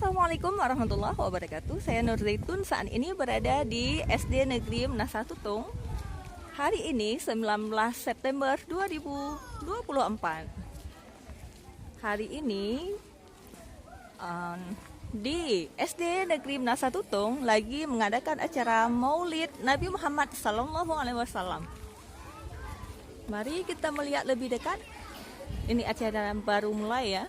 Assalamualaikum warahmatullahi wabarakatuh. Saya Nur Zaitun, saat ini berada di SD Negeri Menasa Tutung. Hari ini 19 September 2024. Hari ini di SD Negeri Menasa Tutung lagi mengadakan acara Maulid Nabi Muhammad SAW. Mari kita melihat lebih dekat. Ini acara baru mulai ya.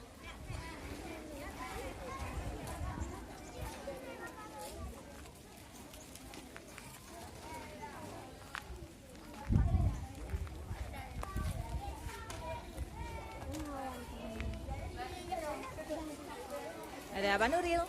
Ada Abang Nuril.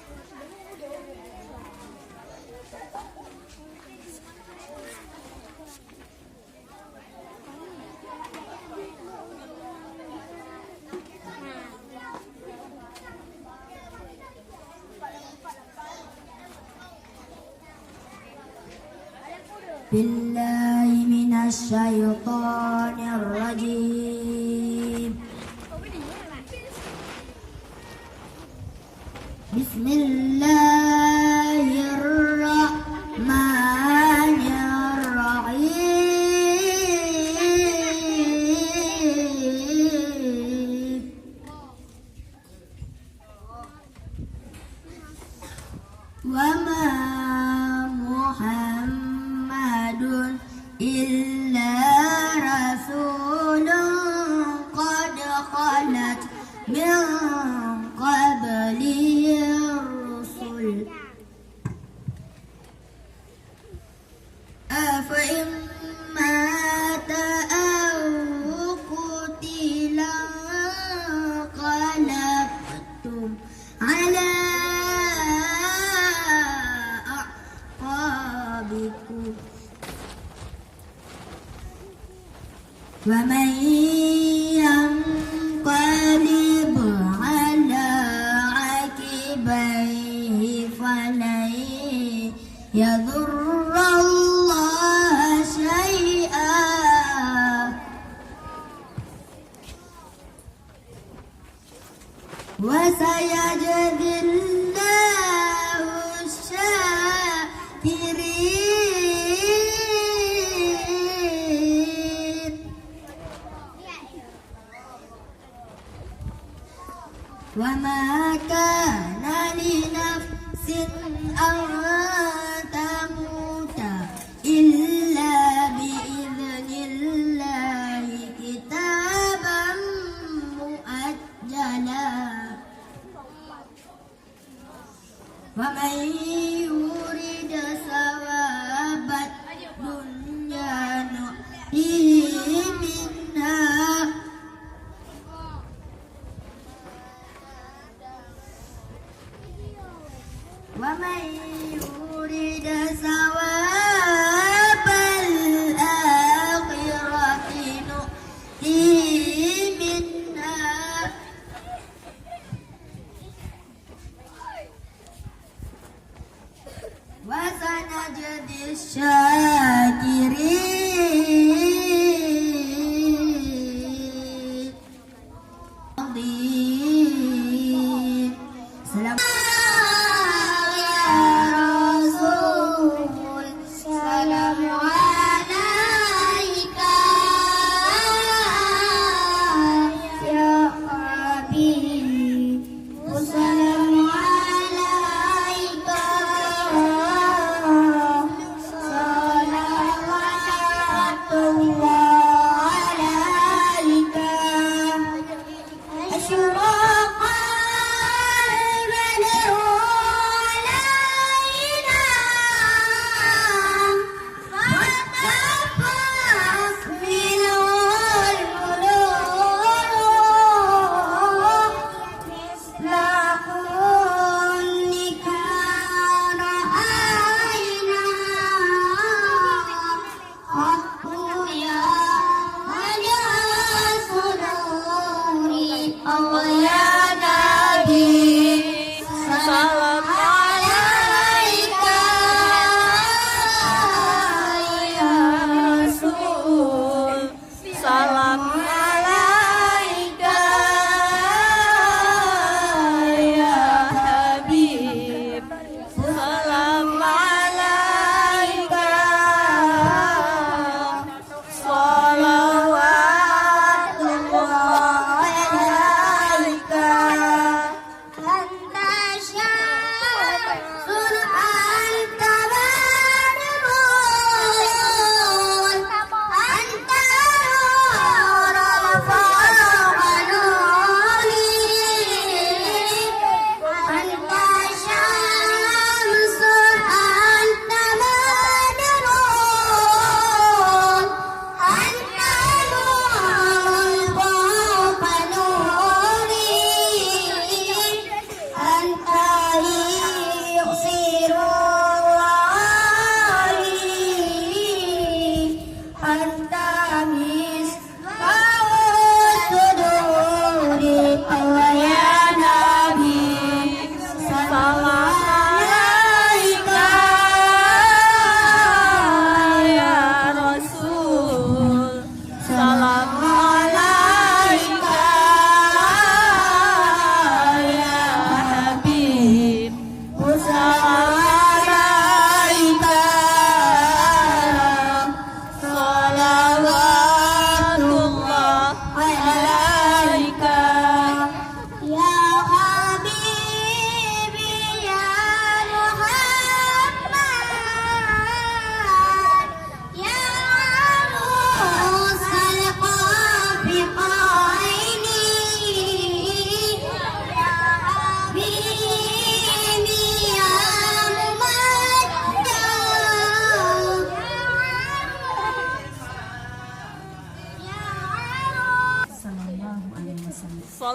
Billahi minasyaitonir rajim. Bismillahirrahmanirrahim. Wa ma Muhammadun illa rasulun qad khalat min qablihi rusul afa imma qutila qalabtum ala aqabikum wa man yanqalib ala akibaihi falan yadurrallaha syai'an wa sayajzillahu syakirin. Wa ma kana li nafsin an tamuta illa bi'idhnillahi kitaban muajjala wa man yurid sawabat dunya nu'tihi minha wa man yurid sawabal akhirati nu'tihi minha wa sanajzi syakirin. Salam salam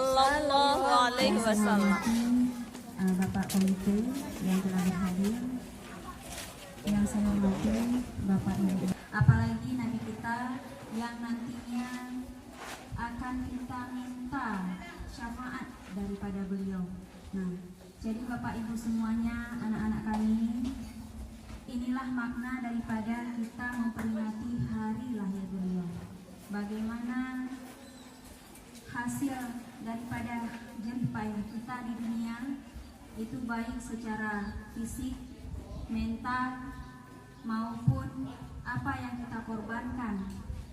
Sallallahu Alaihi Wasallam. Bapak Komite yang telah berhadir, yang saya hormati Bapak Ibu, apalagi Nabi kita yang nantinya akan kita minta syafaat daripada beliau. Nah, jadi Bapak Ibu semuanya, anak-anak kami, inilah makna daripada kita memperingati hari lahir beliau. Bagaimana hasil daripada jerih payah kita di dunia itu baik secara fisik, mental, maupun apa yang kita korbankan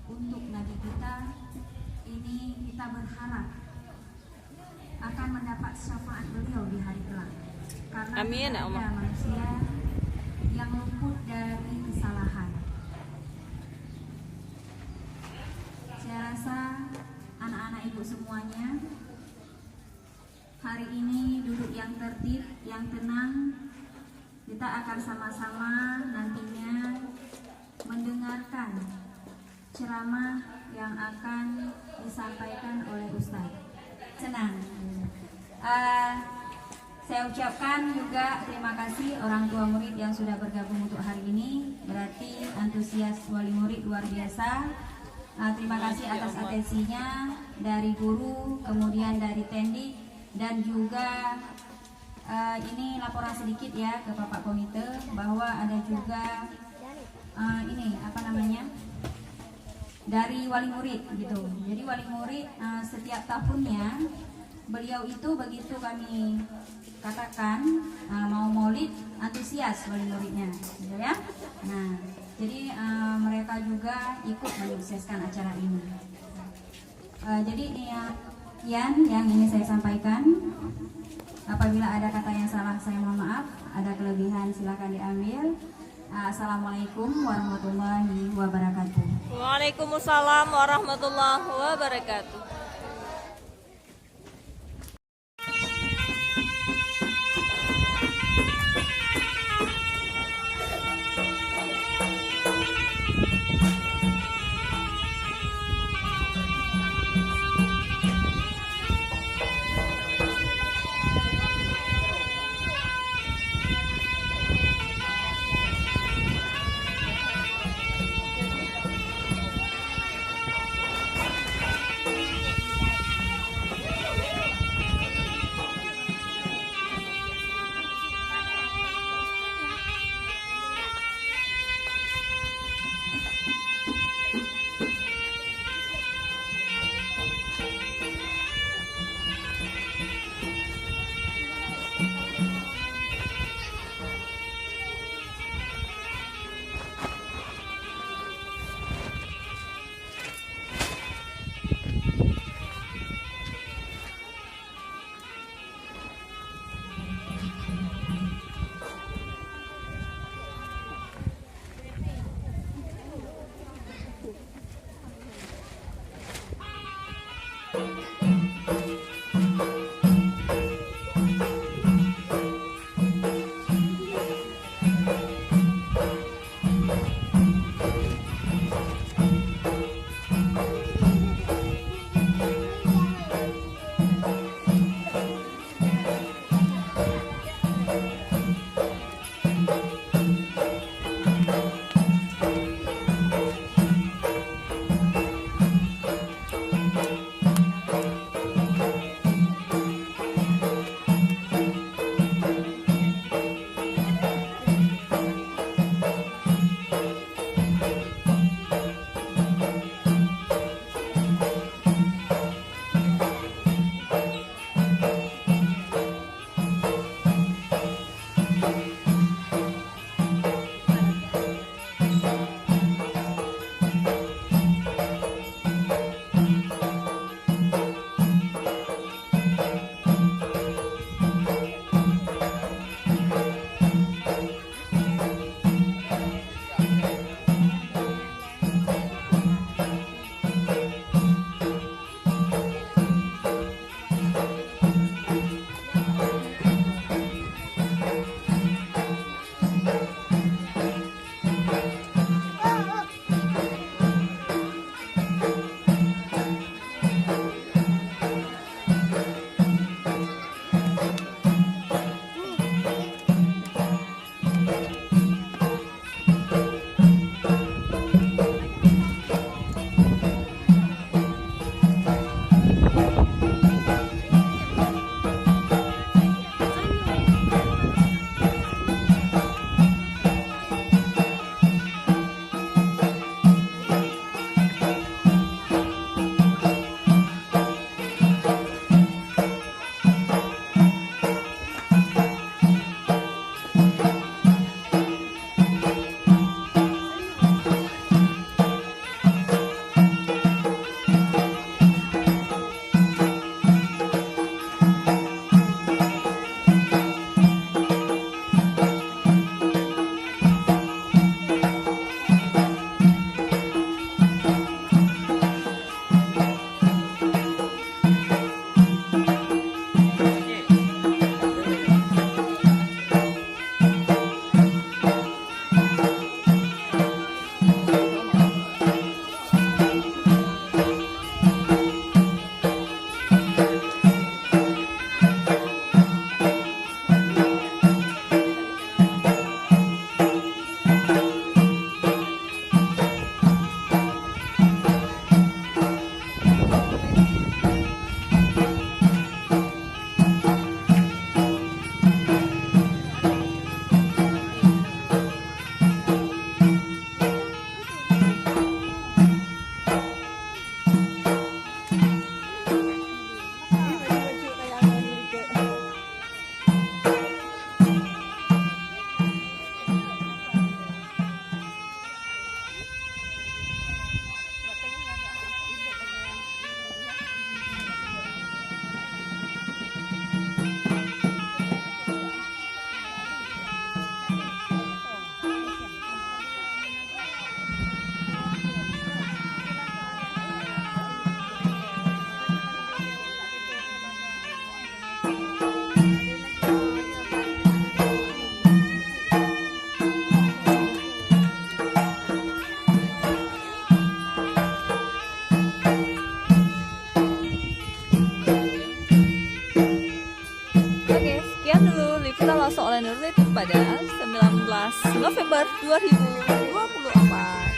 untuk Nabi kita, ini kita berharap akan mendapat syafaat beliau di hari kelak. Karena Amin, ya tidak Allah. ada manusia yang luput dari kesalahan. Saya rasa anak-anak ibu semuanya hari ini duduk yang tertib, yang tenang. Kita akan sama-sama nantinya mendengarkan ceramah yang akan disampaikan oleh Ustaz. Senang. Saya ucapkan juga terima kasih orang tua murid yang sudah bergabung untuk hari ini. Berarti antusias wali murid luar biasa. Terima kasih atas atensinya dari guru, kemudian dari Tendik, dan juga ini laporan sedikit ya ke Bapak Komite bahwa ada juga ini apa namanya dari wali murid gitu. Jadi wali murid setiap tahunnya beliau itu begitu kami katakan mau maulid antusias wali muridnya, gitu ya. Nah, jadi mereka juga ikut menyukseskan acara ini. Jadi yang ini saya sampaikan. Apabila ada kata yang salah saya mohon maaf, ada kelebihan silakan diambil. Assalamualaikum warahmatullahi wabarakatuh. Waalaikumsalam warahmatullahi wabarakatuh. Nurzaitun pada 19 November 2024.